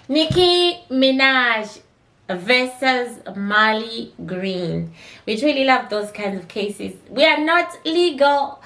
Nicki Minaj versus Marley Green. We really love those kinds of cases. We are not legal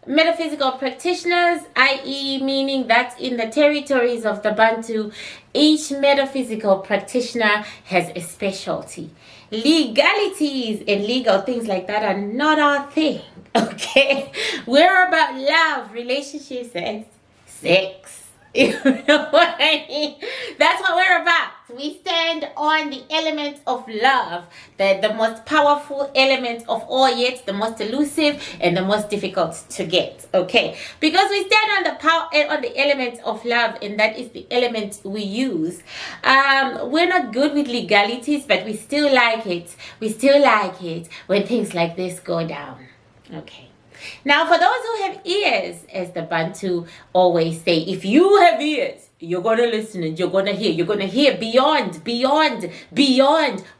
metaphysical practitioners, i.e., meaning that in the territories of the Bantu, each metaphysical practitioner has a specialty. Legalities and legal things like that are not our thing, okay? We're about love, relationships, and sex. You know what I mean? That's what we're about. We stand on the element of love, the most powerful element of all, yet the most elusive and the most difficult to get. Okay, because we stand on the power on the element of love, and that is the element we use. We're not good with legalities, but we still like it. We still like it when things like this go down. Okay. Now, for those who have ears, as the Bantu always say, if you have ears, you're going to listen and you're going to hear. You're going to hear beyond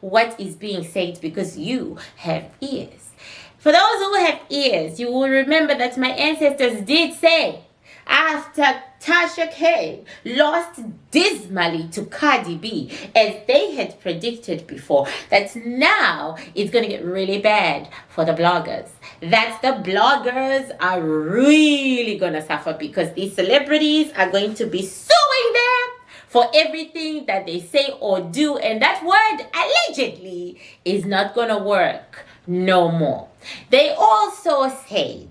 what is being said because you have ears. For those who have ears, you will remember that my ancestors did say, after Tasha K lost dismally to Cardi B, as they had predicted before, that now it's going to get really bad for the bloggers. That the bloggers are really going to suffer because these celebrities are going to be suing them for everything that they say or do. And that word, allegedly, is not going to work no more. They also said,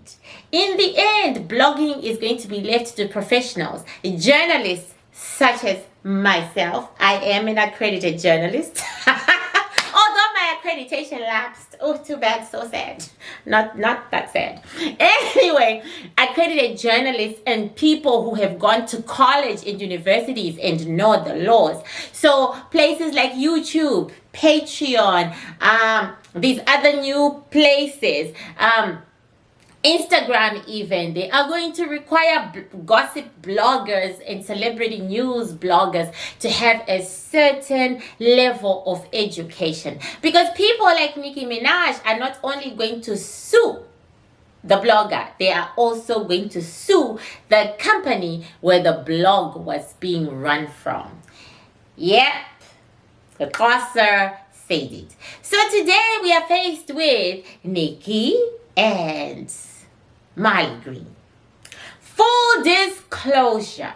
in the end, blogging is going to be left to professionals, journalists such as myself. I am an accredited journalist. Although my accreditation lapsed. Oh, too bad, so sad. Not that sad. Anyway, accredited journalists and people who have gone to college and universities and know the laws. So places like YouTube, Patreon, these other new places, Instagram even, they are going to require gossip bloggers and celebrity news bloggers to have a certain level of education. Because people like Nicki Minaj are not only going to sue the blogger, they are also going to sue the company where the blog was being run from. Yep, the crosser said it. So today we are faced with Nicki and Marley Green. Full disclosure,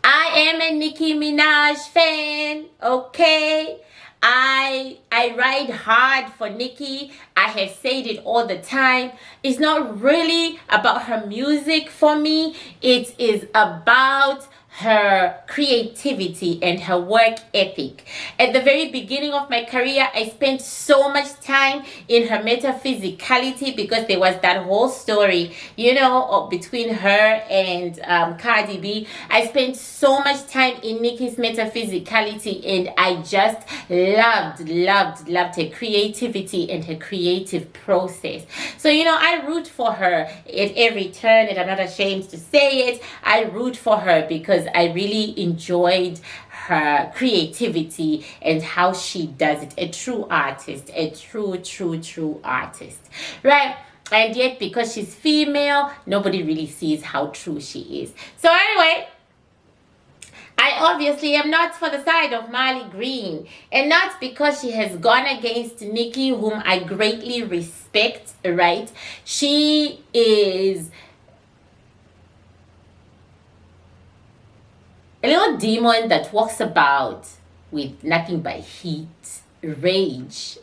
I am a Nicki Minaj fan, okay? I ride hard for Nicki. I have said it all the time. It's not really about her music for me. It is about her creativity and her work ethic. At the very beginning of my career, I spent so much time in her metaphysicality because there was that whole story, you know, between her and Cardi B. I spent so much time in Nicki's metaphysicality, and I just loved her creativity and her creative process. So, you know, I root for her at every turn, and I'm not ashamed to say it. I root for her because I really enjoyed her creativity and how she does it. A true artist, a true artist, right? And yet, because she's female, nobody really sees how true she is. So anyway, I obviously am not for the side of Marley Green, and not because she has gone against Nicki, whom I greatly respect, right? She is a little demon that walks about with nothing but heat. Rage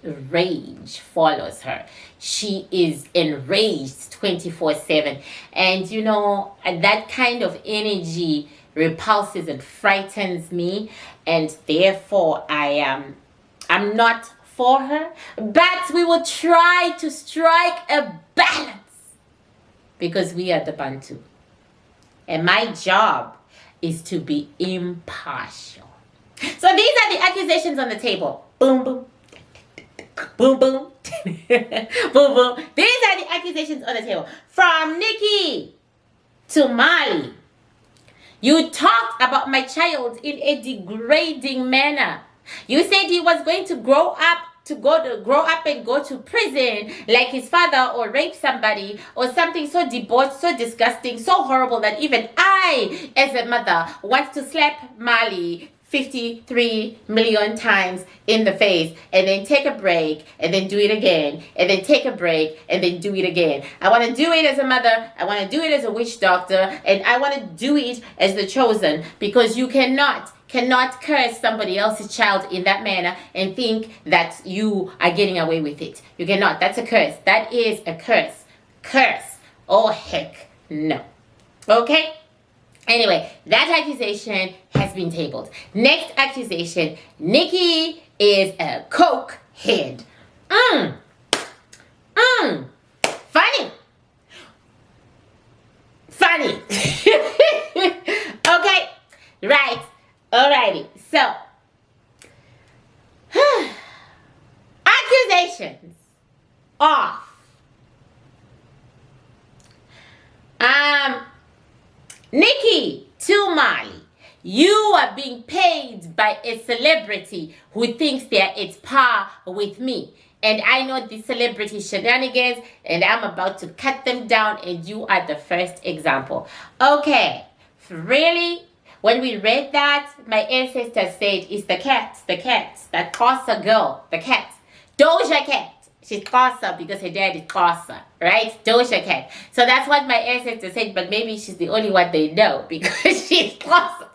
follows her. She is enraged 24/7. And you know, that kind of energy repulses and frightens me. And therefore, I'm not for her. But we will try to strike a balance because we are the Bantu. And my job is to be impartial. So these are the accusations on the table. Boom, boom. Boom, boom. Boom, boom. These are the accusations on the table. From Nicki to Marley. You talked about my child in a degrading manner. You said he was going to grow up and go to prison like his father, or rape somebody, or something so debauched, so disgusting, so horrible that even I, as a mother, want to slap Marley 53 million times in the face, and then take a break, and then do it again, and then take a break, and then do it again. I want to do it as a mother, I want to do it as a witch doctor, and I want to do it as the chosen, because you cannot curse somebody else's child in that manner and think that you are getting away with it. You cannot. That's a curse. That is a curse. Curse. Oh, heck no. Okay? Anyway, that accusation has been tabled. Next accusation, Nikki is a coke head. Funny. Okay, right. Alrighty. So, accusations off. Nikki to Marley, you are being paid by a celebrity who thinks they're at par with me. And I know the celebrity shenanigans, and I'm about to cut them down, and you are the first example. Okay, really? When we read that, my ancestors said, it's the cat, that Xhosa girl, the cat. Doja Cat. She's Xhosa because her dad is Xhosa, right? Doja Cat. So that's what my ancestors said, but maybe she's the only one they know because she's Xhosa.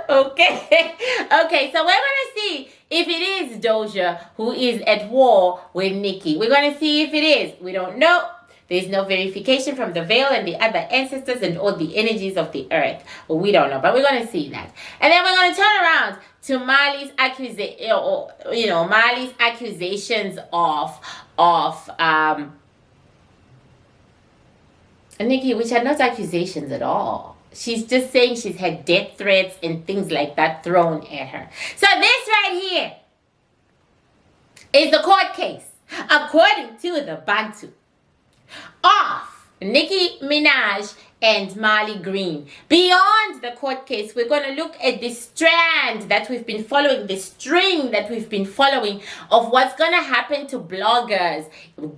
Okay, so we're going to see if it is Doja who is at war with Nikki. We're going to see if it is. We don't know. There's no verification from the veil and the other ancestors and all the energies of the earth. Well, we don't know, but we're going to see that. And then we're going to turn around to Marley's Marley's accusations of Nikki, which are not accusations at all. She's just saying she's had death threats and things like that thrown at her. So this right here is the court case, according to the Bantu, of Nicki Minaj and Marley Green. Beyond the court case, we're going to look at the strand that we've been following, the string that we've been following of what's going to happen to bloggers,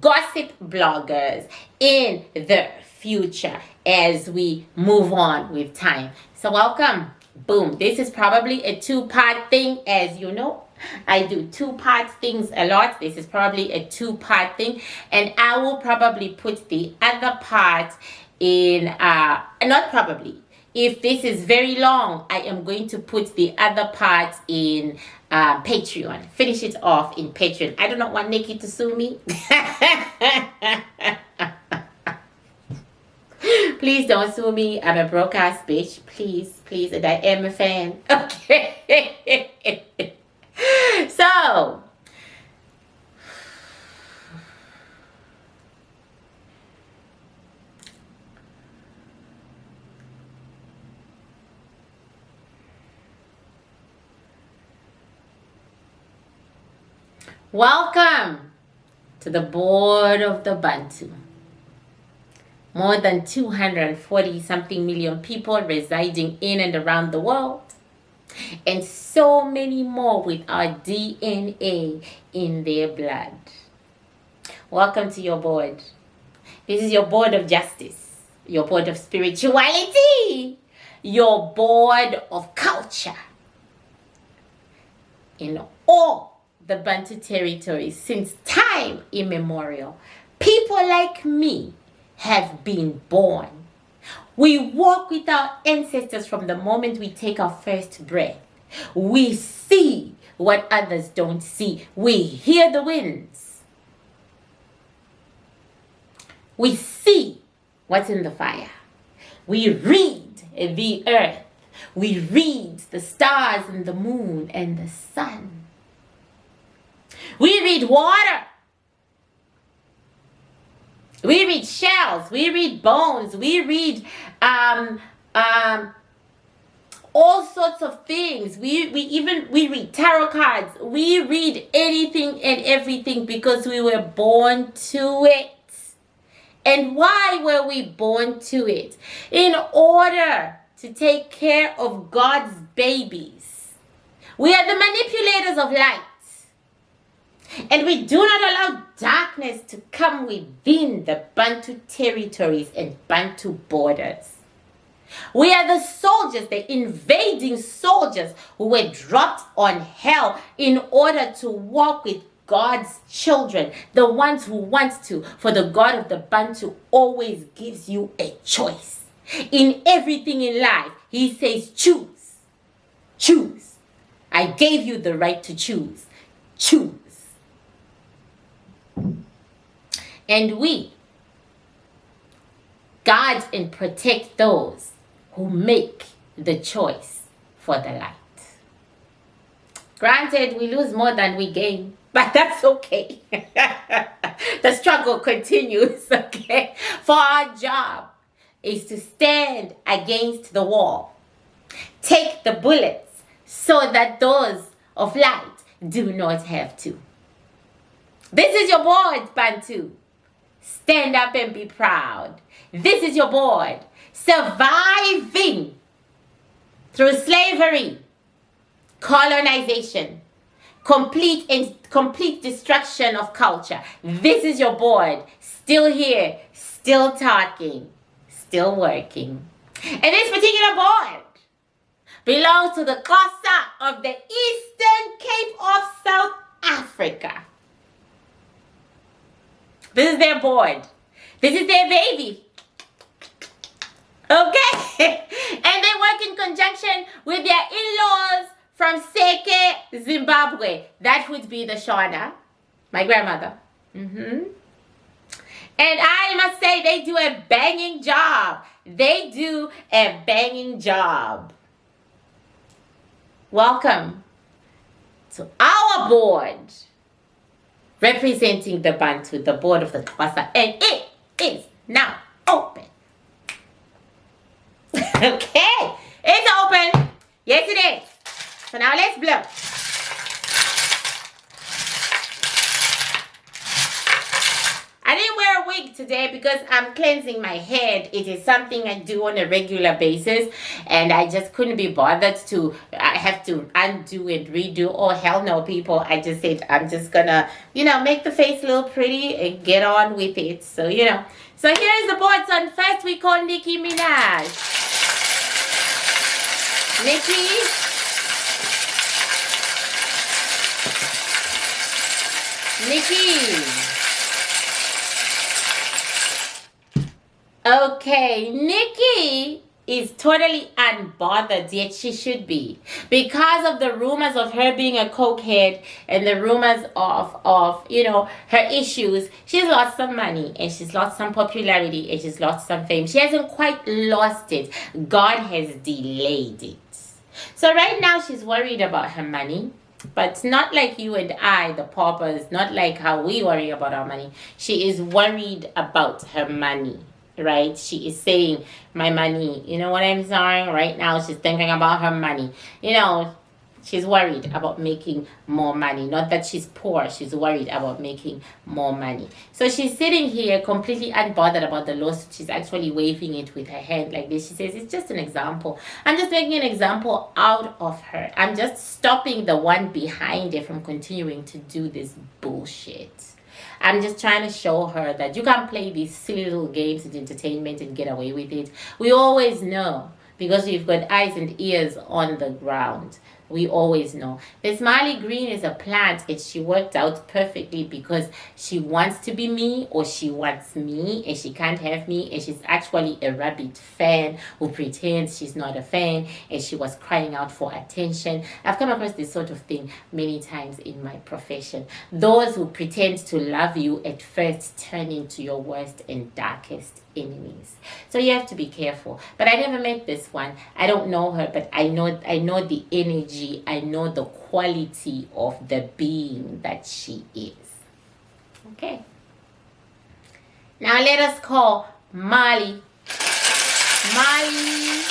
gossip bloggers in the future as we move on with time. So welcome. Boom. This is probably a two-part thing, as you know. I do two-part things a lot. This is probably a two-part thing, and I will probably put the other part in not probably, if this is very long, I am going to put the other part in Patreon. Finish it off in Patreon. I do not want Nikki to sue me. Please don't sue me. I'm a broke-ass bitch. Please, and I am a fan. Okay. So, welcome to the board of the Bantu. More than 240 something million people residing in and around the world. And so many more with our DNA in their blood. Welcome to your board. This is your board of justice, your board of spirituality, your board of culture. In all the Bantu territories since time immemorial, people like me have been born. We walk with our ancestors from the moment we take our first breath. We see what others don't see. We hear the winds. We see what's in the fire. We read the earth. We read the stars and the moon and the sun. We read water. We read shells, we read bones, we read all sorts of things. We read tarot cards. We read anything and everything because we were born to it. And why were we born to it? In order to take care of God's babies. We are the manipulators of light. And we do not allow darkness to come within the Bantu territories and Bantu borders. We are the soldiers, the invading soldiers who were dropped on hell in order to walk with God's children, the ones who want to. For the God of the Bantu always gives you a choice. In everything in life, he says, choose. Choose. I gave you the right to choose. Choose. And we guard and protect those who make the choice for the light. Granted, we lose more than we gain, but that's okay. The struggle continues, okay? For our job is to stand against the wall, take the bullets so that those of light do not have to. This is your board, Bantu. Stand up and be proud. This is your board. Surviving through slavery, colonization, complete destruction of culture. This is your board. Still here, still talking, still working. And this particular board belongs to the Xhosa of the Eastern Cape of South Africa. This is their board. This is their baby. Okay? And they work in conjunction with their in-laws from Seke, Zimbabwe. That would be the Shona, my grandmother. And I must say, they do a banging job. They do a banging job. Welcome to our board, representing the Bantu, the board of the Xhosa, and it is now open. Okay, it's open. Yes, it is. So now let's blow. I didn't wear a wig today because I'm cleansing my head. It is something I do on a regular basis, and I just couldn't be bothered to. I have to undo and redo. Oh, hell no, people. I just said I'm just gonna, make the face look pretty and get on with it. So, So here is the boards. On first we call Nicki Minaj. Nikki. Okay, Nikki is totally unbothered, yet she should be, because of the rumors of her being a cokehead and the rumors of her issues. She's lost some money and she's lost some popularity and she's lost some fame. She hasn't quite lost it. God has delayed it. So right now she's worried about her money, but not like you and I, the paupers, not like how we worry about our money. She is worried about her money. Right? She is saying, my money, you know what I'm saying? Right now, she's thinking about her money. She's worried about making more money. Not that she's poor. She's worried about making more money. So she's sitting here completely unbothered about the lawsuit. She's actually waving it with her hand like this. She says, it's just an example. I'm just making an example out of her. I'm just stopping the one behind her from continuing to do this bullshit. I'm just trying to show her that you can't play these silly little games and entertainment and get away with it. We always know, because we've got eyes and ears on the ground. We always know. This Marley Green is a plant, and she worked out perfectly because she wants to be me, or she wants me and she can't have me, and she's actually a rabbit fan who pretends she's not a fan, and she was crying out for attention. I've come across this sort of thing many times in my profession. Those who pretend to love you at first turn into your worst and darkest enemies. So you have to be careful. But I never met this one. I don't know her, but I know the energy. I know the quality of the being that she is. Okay. Now let us call Marley. Marley.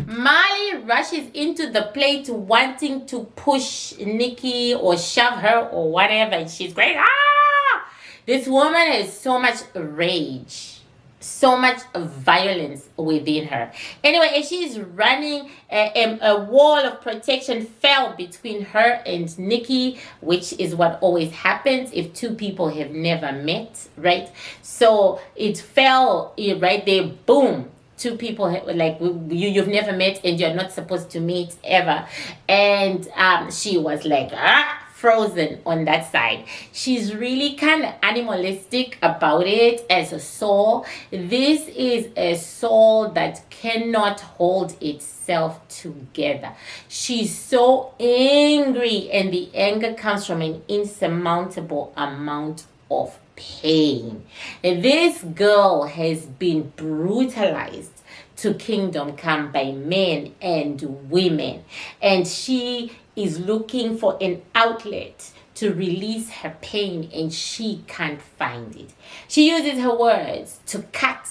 Marley rushes into the plate wanting to push Nikki or shove her or whatever, and she's going, ah! This woman has so much rage. so much violence within her. Anyway, as she's running, a wall of protection fell between her and Nikki, which is what always happens if two people have never met, right? So it fell right there, boom. Two people like you've never met and you're not supposed to meet ever. And she was like frozen on that side. She's really kind of animalistic about it as a soul. This is a soul that cannot hold itself together. She's so angry, and the anger comes from an insurmountable amount of pain. This girl has been brutalized to kingdom come by men and women, and she is looking for an outlet to release her pain, and she can't find it. She uses her words to cut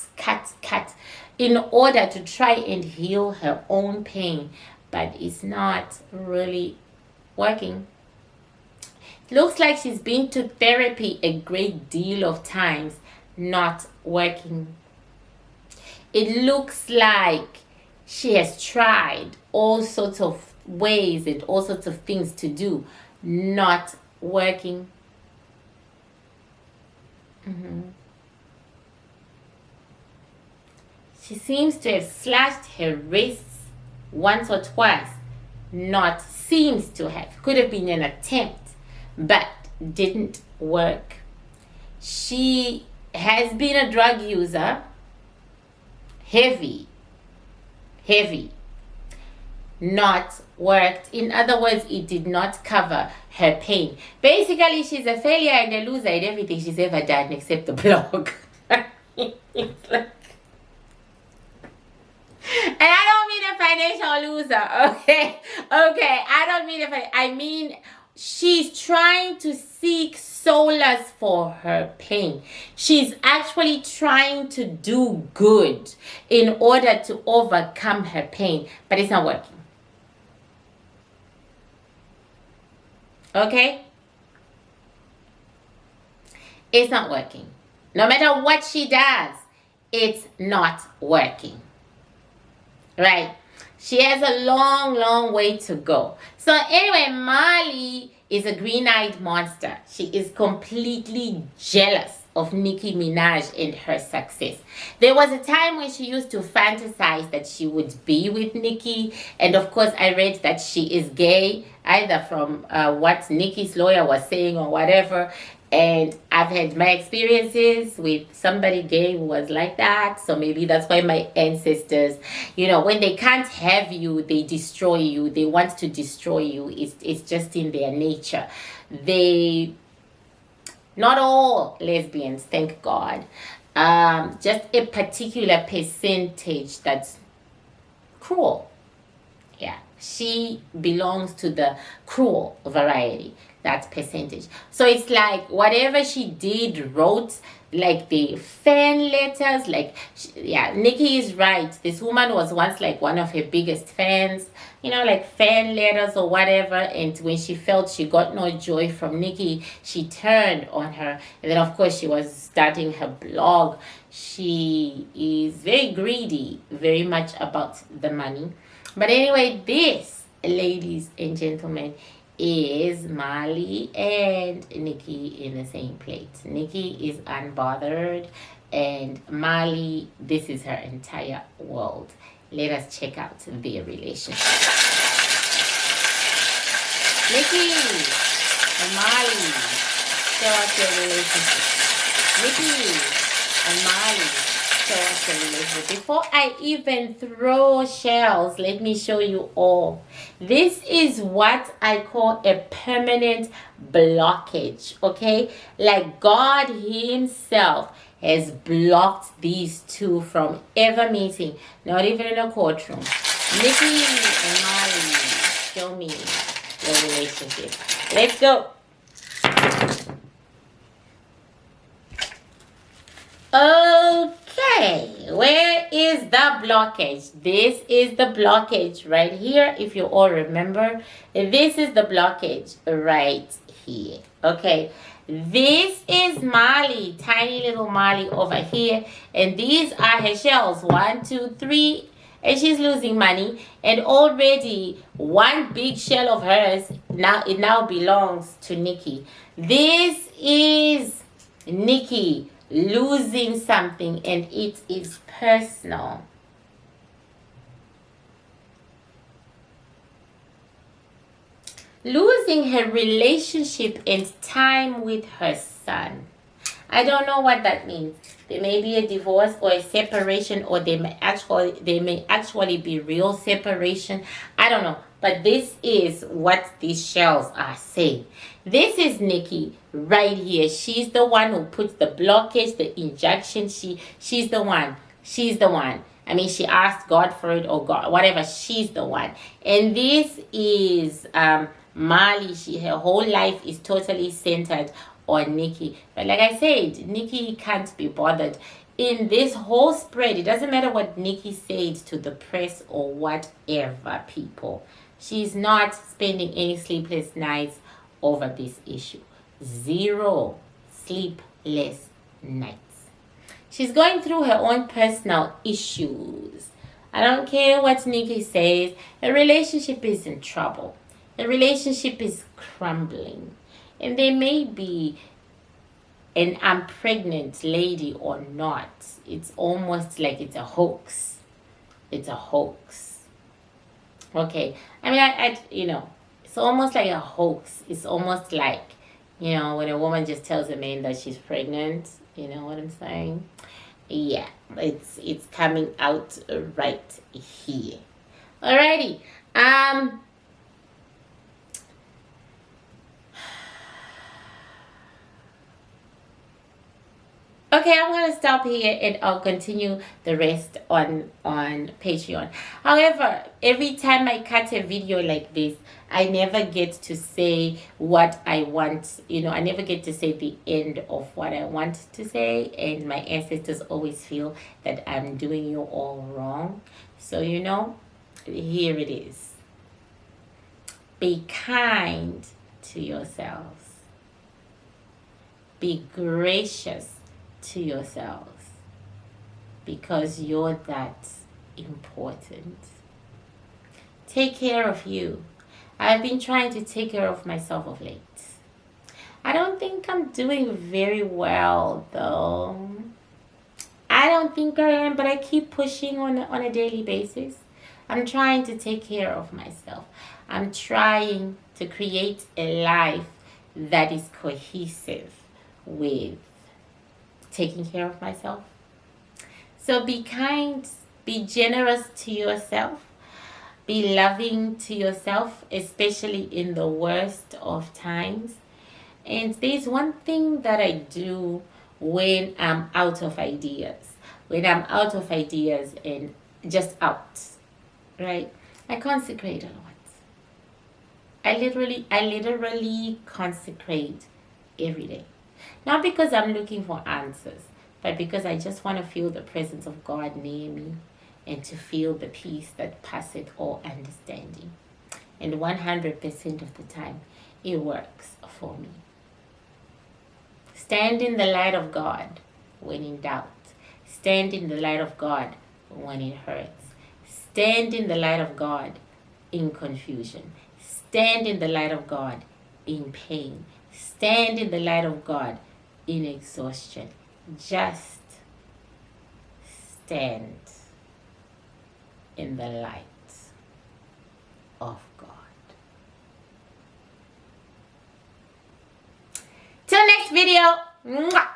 in order to try and heal her own pain, but it's not really working. Looks like she's been to therapy a great deal of times, not working. It looks like she has tried all sorts of ways and all sorts of things to do, not working. She seems to have slashed her wrists once or twice. Not seems to have. Could have been an attempt, but didn't work. She has been a drug user. Heavy. Not worked. In other words, it did not cover her pain. Basically, she's a failure and a loser in everything she's ever done except the blog. It's like, and I don't mean a financial loser, okay? I don't mean I mean she's trying to seek solace for her pain. She's actually trying to do good in order to overcome her pain, but it's not working. Okay? It's not working. No matter what she does, it's not working. Right? She has a long way to go. So anyway, Marley is a green-eyed monster. She is completely jealous of Nicki Minaj and her success. There was a time when she used to fantasize that she would be with Nicki, and of course I read that she is gay, either from what Nicki's lawyer was saying or whatever. And I've had my experiences with somebody gay who was like that. So maybe that's why my ancestors, when they can't have you, they destroy you. They want to destroy you. It's just in their nature. Not all lesbians, thank God. Just a particular percentage that's cruel. Yeah, she belongs to the cruel variety. That percentage. So it's like whatever she wrote, like the fan letters, Nicki is right. This woman was once like one of her biggest fans, like fan letters or whatever. And when she felt she got no joy from Nicki, she turned on her. And then of course she was starting her blog. She is very greedy, very much about the money. But anyway, this, ladies and gentlemen, is Marley and Nicki in the same plate. Nicki is unbothered, and Marley, this is her entire world. Let us check out their relationship. Nicki and Marley, show us your relationship. Nicki and Marley, show us your relationship. Before I even throw shells, let me show you all. This is what I call a permanent blockage, okay? Like God himself has blocked these two from ever meeting, not even in a courtroom. Nicki and Marley, show me your relationship. Let's go. Okay, where is the blockage? This is the blockage right here. If you all remember, this is the blockage right here. Okay, This is Marley, tiny little Marley over here. And these are her shells. 1, 2, 3. And she's losing money. And already one big shell of hers, it now belongs to Nikki. This is Nikki losing something, and it is personal. Losing her relationship and time with her son. I don't know what that means. There may be a divorce or a separation, or they may actually be real separation. I don't know. But this is what these shells are saying. This is Nikki right here. She's the one who puts the blockage, the injection. She's the one. She's the one. I mean, she asked God for it, or God, whatever. She's the one. And this is Marley. Her whole life is totally centered on Nikki. But like I said, Nikki can't be bothered. In this whole spread, it doesn't matter what Nikki said to the press or whatever, people. She's not spending any sleepless nights over this issue. 0 sleepless nights. She's going through her own personal issues. I don't care what Nikki says. Her relationship is in trouble. The relationship is crumbling. And there may be an I'm pregnant lady or not. It's almost like it's a hoax. It's a hoax. Okay. I mean, it's almost like a hoax. It's almost like, when a woman just tells a man that she's pregnant. You know what I'm saying? Yeah. It's coming out right here. Alrighty. Okay, I'm going to stop here and I'll continue the rest on Patreon. However, every time I cut a video like this, I never get to say what I want. I never get to say the end of what I want to say. And my ancestors always feel that I'm doing you all wrong. So, here it is. Be kind to yourselves. Be gracious to yourselves, because you're that important. Take care of you. I've been trying to take care of myself of late. I don't think I'm doing very well, though. I don't think I am, but I keep pushing on a daily basis. I'm trying to take care of myself. I'm trying to create a life that is cohesive with taking care of myself. So be kind, be generous to yourself, be loving to yourself, especially in the worst of times. And there's one thing that I do when I'm out of ideas. When I'm out of ideas and just out, right? I consecrate a lot. I literally consecrate every day. Not because I'm looking for answers, but because I just want to feel the presence of God near me and to feel the peace that passeth all understanding. And 100% of the time, it works for me. Stand in the light of God when in doubt. Stand in the light of God when it hurts. Stand in the light of God in confusion. Stand in the light of God in pain. Stand in the light of God in exhaustion. Just stand in the light of God. Till next video. Mwah!